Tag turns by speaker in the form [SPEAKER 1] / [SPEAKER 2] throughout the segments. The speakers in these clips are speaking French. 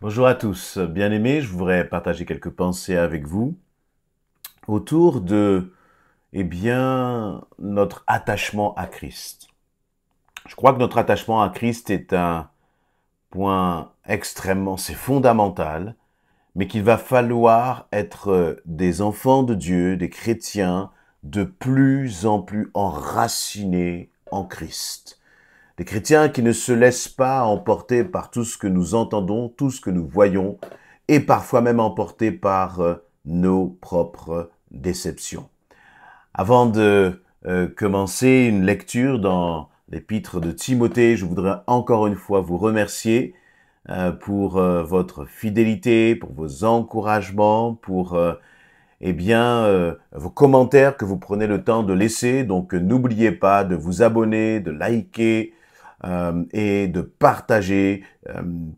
[SPEAKER 1] Bonjour à tous, bien-aimés, je voudrais partager quelques pensées avec vous autour de, notre attachement à Christ. Je crois que notre attachement à Christ est un point c'est fondamental, mais qu'il va falloir être des enfants de Dieu, des chrétiens, de plus en plus enracinés en Christ. Des chrétiens qui ne se laissent pas emporter par tout ce que nous entendons, tout ce que nous voyons, et parfois même emportés par nos propres déceptions. Avant de commencer une lecture dans l'épître de Timothée, je voudrais encore une fois vous remercier pour votre fidélité, pour vos encouragements, pour vos commentaires que vous prenez le temps de laisser. Donc n'oubliez pas de vous abonner, de liker, et de partager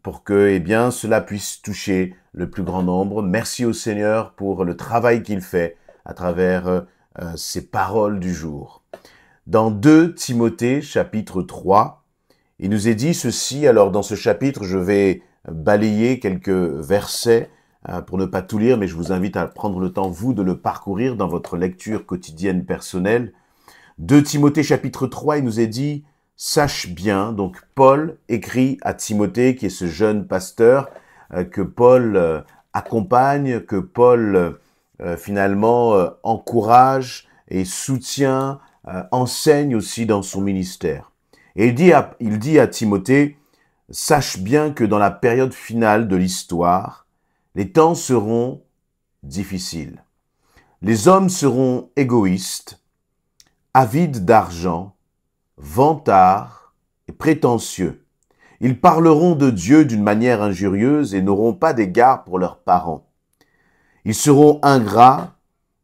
[SPEAKER 1] pour que cela puisse toucher le plus grand nombre. Merci au Seigneur pour le travail qu'il fait à travers ces paroles du jour. Dans 2 Timothée chapitre 3, il nous est dit ceci. Alors dans ce chapitre, je vais balayer quelques versets pour ne pas tout lire, mais je vous invite à prendre le temps, vous, de le parcourir dans votre lecture quotidienne personnelle. 2 Timothée chapitre 3, il nous est dit: sache bien, donc Paul écrit à Timothée, qui est ce jeune pasteur que Paul accompagne, que Paul encourage et soutient, enseigne aussi dans son ministère. Et il dit à Timothée: sache bien que dans la période finale de l'histoire, les temps seront difficiles. Les hommes seront égoïstes, avides d'argent, vantards et prétentieux. Ils parleront de Dieu d'une manière injurieuse et n'auront pas d'égard pour leurs parents. Ils seront ingrats,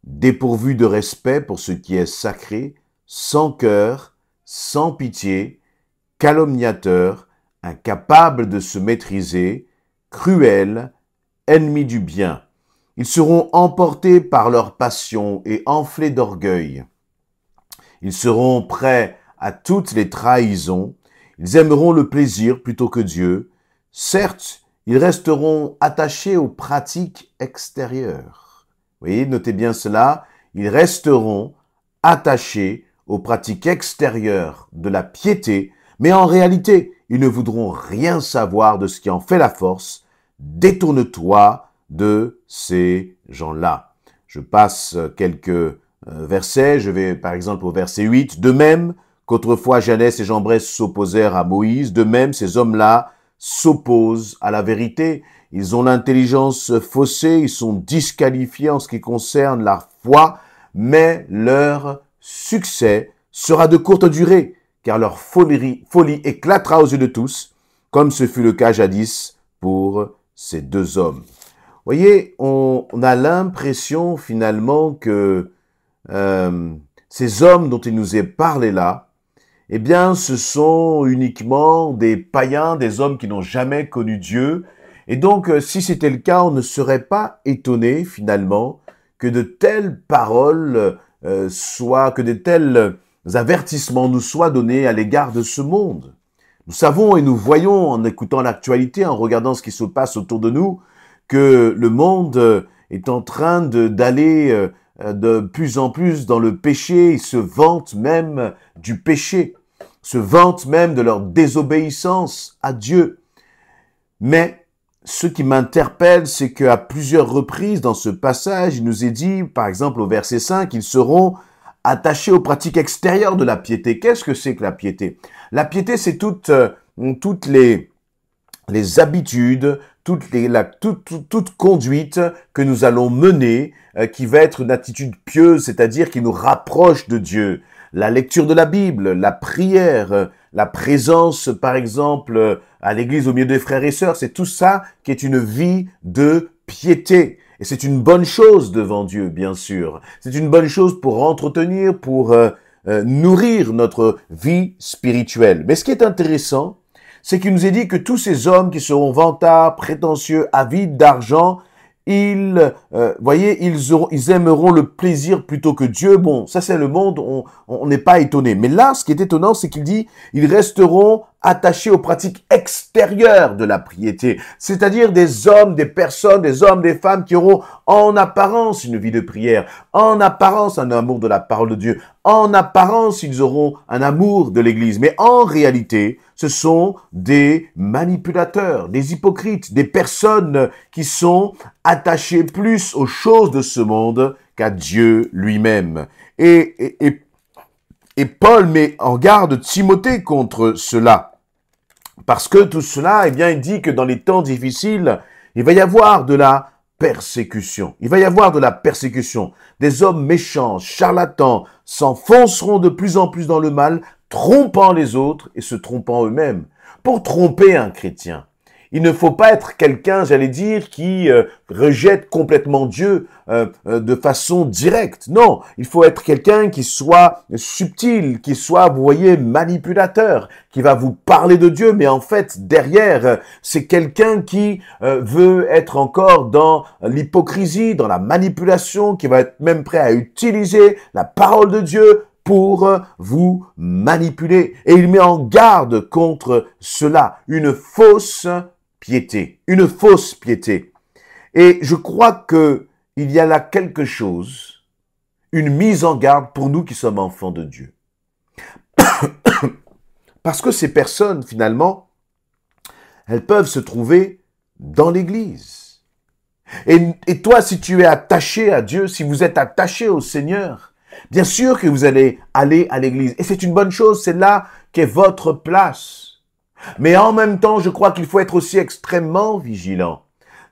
[SPEAKER 1] dépourvus de respect pour ce qui est sacré, sans cœur, sans pitié, calomniateurs, incapables de se maîtriser, cruels, ennemis du bien. Ils seront emportés par leur passion et enflés d'orgueil. Ils seront prêts à toutes les trahisons. Ils aimeront le plaisir plutôt que Dieu. Certes, ils resteront attachés aux pratiques extérieures. Vous voyez, notez bien cela. Ils resteront attachés aux pratiques extérieures de la piété, mais en réalité, ils ne voudront rien savoir de ce qui en fait la force. Détourne-toi de ces gens-là. Je passe quelques versets. Je vais par exemple au verset 8. De même qu'autrefois Janès et Jambres s'opposèrent à Moïse, de même ces hommes-là s'opposent à la vérité. Ils ont l'intelligence faussée, ils sont disqualifiés en ce qui concerne la foi, mais leur succès sera de courte durée, car leur folie éclatera aux yeux de tous, comme ce fut le cas jadis pour ces deux hommes. Vous voyez, on a l'impression finalement que ces hommes dont il nous est parlé là, ce sont uniquement des païens, des hommes qui n'ont jamais connu Dieu. Et donc, si c'était le cas, on ne serait pas étonné finalement que de telles paroles que de tels avertissements nous soient donnés à l'égard de ce monde. Nous savons et nous voyons en écoutant l'actualité, en regardant ce qui se passe autour de nous, que le monde est en train d'aller de plus en plus dans le péché. Ils se vantent même du péché, se vantent même de leur désobéissance à Dieu. Mais ce qui m'interpelle, c'est qu'à plusieurs reprises dans ce passage, il nous est dit, par exemple au verset 5, ils seront attachés aux pratiques extérieures de la piété. Qu'est-ce que c'est que la piété? La piété, c'est toutes les habitudes, toute conduite que nous allons mener, qui va être une attitude pieuse, c'est-à-dire qui nous rapproche de Dieu. La lecture de la Bible, la prière, la présence, par exemple, à l'église au milieu des frères et sœurs, c'est tout ça qui est une vie de piété. Et c'est une bonne chose devant Dieu, bien sûr. C'est une bonne chose pour entretenir, pour nourrir notre vie spirituelle. Mais ce qui est intéressant, c'est qu'il nous est dit que tous ces hommes qui seront vantards, prétentieux, avides d'argent, ils aimeront le plaisir plutôt que Dieu. Bon, ça c'est le monde, on n'est pas étonné. Mais là, ce qui est étonnant, c'est qu'il dit, ils resteront attachés aux pratiques extérieures de la piété, c'est-à-dire des hommes, des personnes, des hommes, des femmes qui auront en apparence une vie de prière, en apparence un amour de la parole de Dieu, en apparence ils auront un amour de l'Église, mais en réalité, ce sont des manipulateurs, des hypocrites, des personnes qui sont attachées plus aux choses de ce monde qu'à Dieu lui-même. Et Paul met en garde Timothée contre cela. Parce que tout cela, eh bien, il dit que dans les temps difficiles, il va y avoir de la persécution. Il va y avoir de la persécution. Des hommes méchants, charlatans, s'enfonceront de plus en plus dans le mal, trompant les autres et se trompant eux-mêmes. Pour tromper un chrétien, il ne faut pas être quelqu'un, j'allais dire, qui rejette complètement Dieu de façon directe. Non, il faut être quelqu'un qui soit subtil, qui soit, vous voyez, manipulateur, qui va vous parler de Dieu, mais en fait, derrière, c'est quelqu'un qui veut être encore dans l'hypocrisie, dans la manipulation, qui va être même prêt à utiliser la parole de Dieu pour vous manipuler. Et il met en garde contre cela, une fausse piété, une fausse piété. Et je crois que il y a là quelque chose, une mise en garde pour nous qui sommes enfants de Dieu. Parce que ces personnes, finalement, elles peuvent se trouver dans l'Église. Et toi, si tu es attaché à Dieu, si vous êtes attaché au Seigneur, bien sûr que vous allez aller à l'Église. Et c'est une bonne chose, c'est là qu'est votre place. Mais en même temps, je crois qu'il faut être aussi extrêmement vigilant.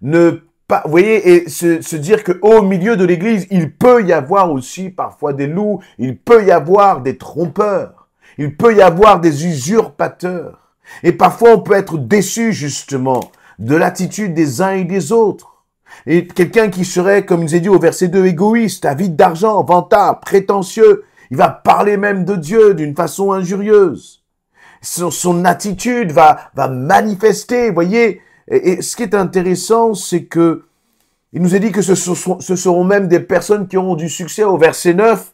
[SPEAKER 1] Ne pas, vous voyez, et se dire qu'au milieu de l'Église, il peut y avoir aussi parfois des loups, il peut y avoir des trompeurs, il peut y avoir des usurpateurs. Et parfois, on peut être déçu justement de l'attitude des uns et des autres. Et quelqu'un qui serait, comme il nous est dit au verset 2, égoïste, avide d'argent, vantard, prétentieux, il va parler même de Dieu d'une façon injurieuse. Son attitude va manifester, vous voyez. Et ce qui est intéressant, c'est que il nous est dit que ce seront même des personnes qui auront du succès. Au verset 9,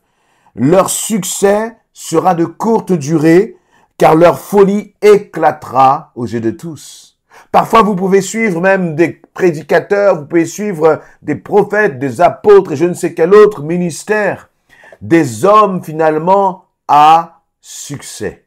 [SPEAKER 1] leur succès sera de courte durée, car leur folie éclatera aux yeux de tous. Parfois, vous pouvez suivre même des prédicateurs, vous pouvez suivre des prophètes, des apôtres et je ne sais quel autre ministère, des hommes finalement à succès.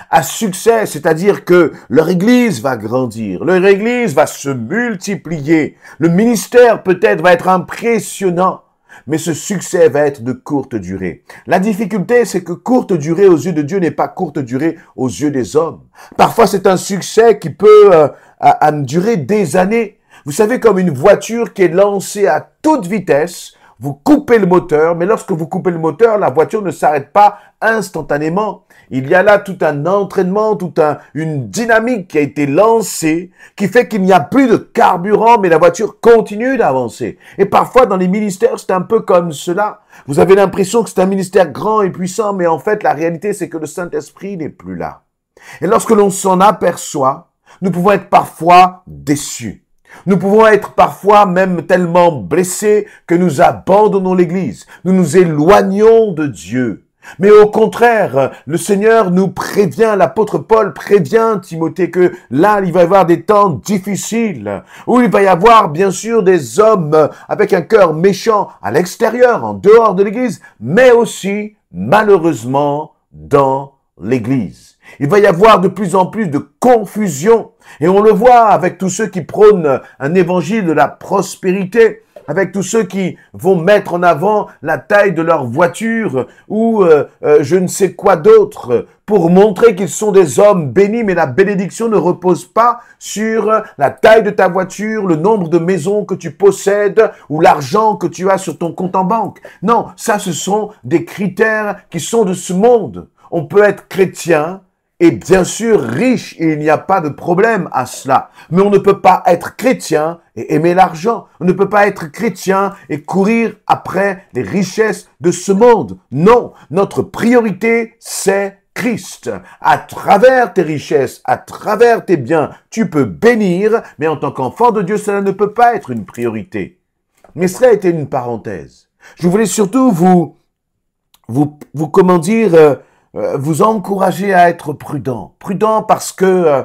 [SPEAKER 1] À succès, c'est-à-dire que leur église va grandir, leur église va se multiplier, le ministère peut-être va être impressionnant, mais ce succès va être de courte durée. La difficulté, c'est que courte durée aux yeux de Dieu n'est pas courte durée aux yeux des hommes. Parfois, c'est un succès qui peut durer des années. Vous savez, comme une voiture qui est lancée à toute vitesse, vous coupez le moteur, mais lorsque vous coupez le moteur, la voiture ne s'arrête pas instantanément. Il y a là tout un entraînement, une dynamique qui a été lancée, qui fait qu'il n'y a plus de carburant, mais la voiture continue d'avancer. Et parfois, dans les ministères, c'est un peu comme cela. Vous avez l'impression que c'est un ministère grand et puissant, mais en fait, la réalité, c'est que le Saint-Esprit n'est plus là. Et lorsque l'on s'en aperçoit, nous pouvons être parfois déçus. Nous pouvons être parfois même tellement blessés que nous abandonnons l'Église. Nous nous éloignons de Dieu. Mais au contraire, le Seigneur nous prévient, l'apôtre Paul prévient Timothée que là, il va y avoir des temps difficiles, où il va y avoir bien sûr des hommes avec un cœur méchant à l'extérieur, en dehors de l'Église, mais aussi, malheureusement, dans l'Église. Il va y avoir de plus en plus de confusion, et on le voit avec tous ceux qui prônent un évangile de la prospérité, avec tous ceux qui vont mettre en avant la taille de leur voiture ou je ne sais quoi d'autre pour montrer qu'ils sont des hommes bénis, mais la bénédiction ne repose pas sur la taille de ta voiture, le nombre de maisons que tu possèdes ou l'argent que tu as sur ton compte en banque. Non, ça ce sont des critères qui sont de ce monde. On peut être chrétien et bien sûr riche, et il n'y a pas de problème à cela. Mais on ne peut pas être chrétien et aimer l'argent. On ne peut pas être chrétien et courir après les richesses de ce monde. Non, notre priorité, c'est Christ. À travers tes richesses, à travers tes biens, tu peux bénir, mais en tant qu'enfant de Dieu, cela ne peut pas être une priorité. Mais cela a été une parenthèse. Je voulais surtout comment dire, vous encourager à être prudent. Prudent parce que,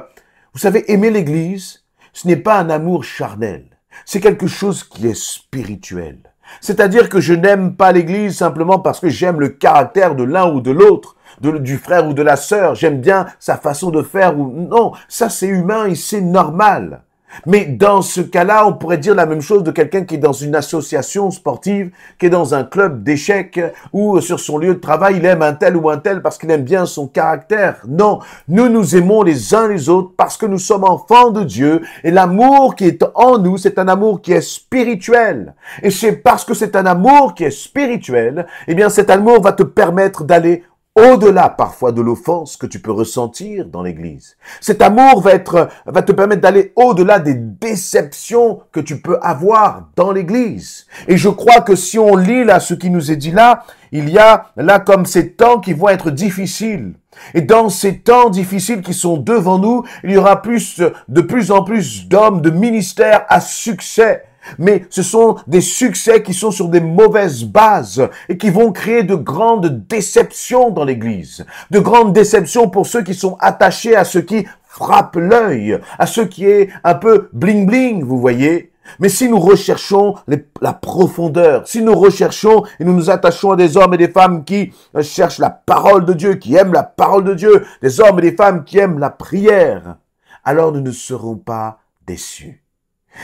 [SPEAKER 1] vous savez, aimer l'Église, ce n'est pas un amour charnel. C'est quelque chose qui est spirituel. C'est-à-dire que je n'aime pas l'Église simplement parce que j'aime le caractère de l'un ou de l'autre, du frère ou de la sœur. J'aime bien sa façon de faire ou non. Ça, c'est humain et c'est normal. Mais dans ce cas-là, on pourrait dire la même chose de quelqu'un qui est dans une association sportive, qui est dans un club d'échecs, ou sur son lieu de travail, il aime un tel ou un tel parce qu'il aime bien son caractère. Non, nous nous aimons les uns les autres parce que nous sommes enfants de Dieu, et l'amour qui est en nous, c'est un amour qui est spirituel. Et c'est parce que c'est un amour qui est spirituel, eh bien cet amour va te permettre d'aller au-delà parfois de l'offense que tu peux ressentir dans l'Église. Cet amour va te permettre d'aller au-delà des déceptions que tu peux avoir dans l'Église. Et je crois que si on lit là ce qui nous est dit là, il y a là comme ces temps qui vont être difficiles. Et dans ces temps difficiles qui sont devant nous, il y aura de plus en plus d'hommes, de ministères à succès. Mais ce sont des succès qui sont sur des mauvaises bases et qui vont créer de grandes déceptions dans l'Église. De grandes déceptions pour ceux qui sont attachés à ce qui frappe l'œil, à ce qui est un peu bling-bling, vous voyez. Mais si nous recherchons la profondeur, si nous recherchons et nous nous attachons à des hommes et des femmes qui cherchent la parole de Dieu, qui aiment la parole de Dieu, des hommes et des femmes qui aiment la prière, alors nous ne serons pas déçus.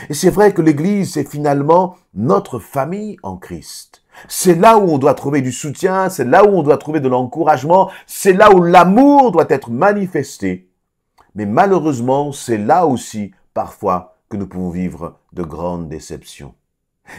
[SPEAKER 1] Et c'est vrai que l'Église, c'est finalement notre famille en Christ. C'est là où on doit trouver du soutien, c'est là où on doit trouver de l'encouragement, c'est là où l'amour doit être manifesté. Mais malheureusement, c'est là aussi, parfois, que nous pouvons vivre de grandes déceptions.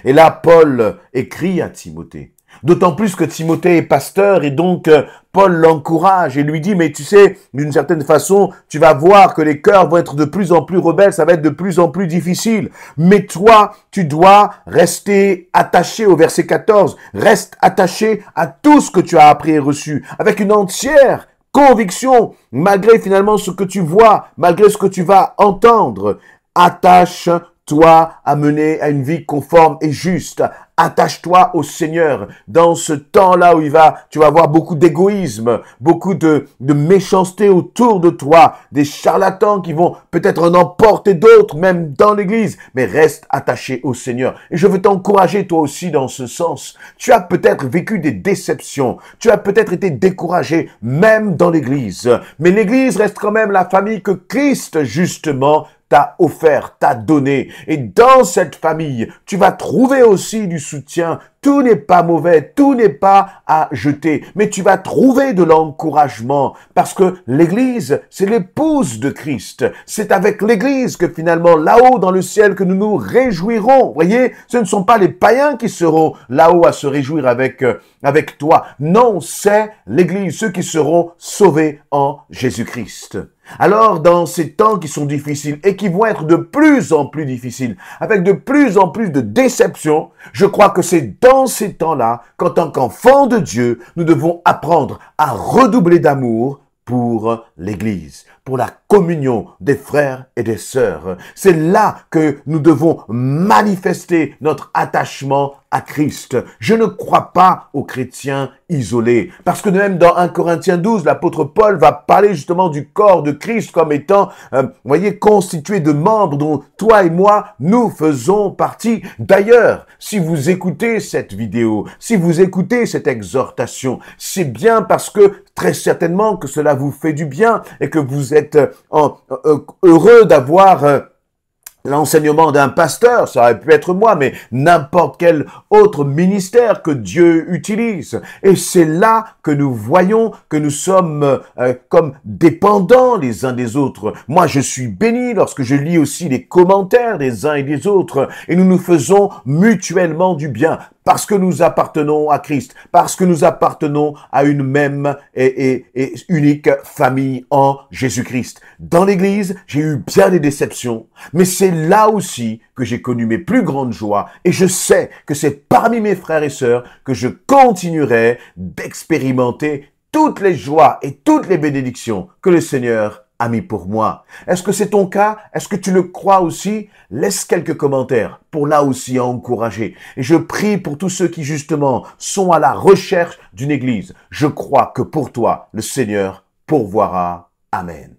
[SPEAKER 1] Et là, Paul écrit à Timothée. D'autant plus que Timothée est pasteur et donc Paul l'encourage et lui dit, mais tu sais, d'une certaine façon, tu vas voir que les cœurs vont être de plus en plus rebelles, ça va être de plus en plus difficile. Mais toi, tu dois rester attaché au verset 14, reste attaché à tout ce que tu as appris et reçu, avec une entière conviction, malgré finalement ce que tu vois, malgré ce que tu vas entendre. Attache-toi à mener à une vie conforme et juste. Attache-toi au Seigneur dans ce temps-là où tu vas avoir beaucoup d'égoïsme, beaucoup de méchanceté autour de toi, des charlatans qui vont peut-être en emporter d'autres, même dans l'église, mais reste attaché au Seigneur. Et je veux t'encourager toi aussi dans ce sens. Tu as peut-être vécu des déceptions, tu as peut-être été découragé, même dans l'église, mais l'église reste quand même la famille que Christ, justement, t'a offert, t'a donné. Et dans cette famille, tu vas trouver aussi du soutien. Tout n'est pas mauvais, tout n'est pas à jeter, mais tu vas trouver de l'encouragement parce que l'Église, c'est l'épouse de Christ. C'est avec l'Église que finalement, là-haut dans le ciel, que nous nous réjouirons. Voyez, ce ne sont pas les païens qui seront là-haut à se réjouir avec toi. Non, c'est l'Église, ceux qui seront sauvés en Jésus-Christ. Alors, dans ces temps qui sont difficiles et qui vont être de plus en plus difficiles, avec de plus en plus de déceptions, je crois que c'est dans ces temps-là qu'en tant qu'enfants de Dieu, nous devons apprendre à redoubler d'amour pour l'Église, pour la communion des frères et des sœurs. C'est là que nous devons manifester notre attachement à Christ. Je ne crois pas aux chrétiens isolés, parce que même dans 1 Corinthiens 12, l'apôtre Paul va parler justement du corps de Christ comme étant, voyez, constitué de membres dont toi et moi, nous faisons partie. D'ailleurs, si vous écoutez cette vidéo, si vous écoutez cette exhortation, c'est bien parce que très certainement que cela vous fait du bien et que vous êtes heureux d'avoir l'enseignement d'un pasteur, ça aurait pu être moi, mais n'importe quel autre ministère que Dieu utilise. Et c'est là que nous voyons que nous sommes comme dépendants les uns des autres. Moi, je suis béni lorsque je lis aussi les commentaires des uns et des autres, et nous nous faisons mutuellement du bien. Parce que nous appartenons à Christ, parce que nous appartenons à une même et unique famille en Jésus-Christ. Dans l'Église, j'ai eu bien des déceptions, mais c'est là aussi que j'ai connu mes plus grandes joies et je sais que c'est parmi mes frères et sœurs que je continuerai d'expérimenter toutes les joies et toutes les bénédictions que le Seigneur a mis pour moi. Est-ce que c'est ton cas? Est-ce que tu le crois aussi? Laisse quelques commentaires pour là aussi encourager. Et je prie pour tous ceux qui justement sont à la recherche d'une église. Je crois que pour toi, le Seigneur pourvoira. Amen.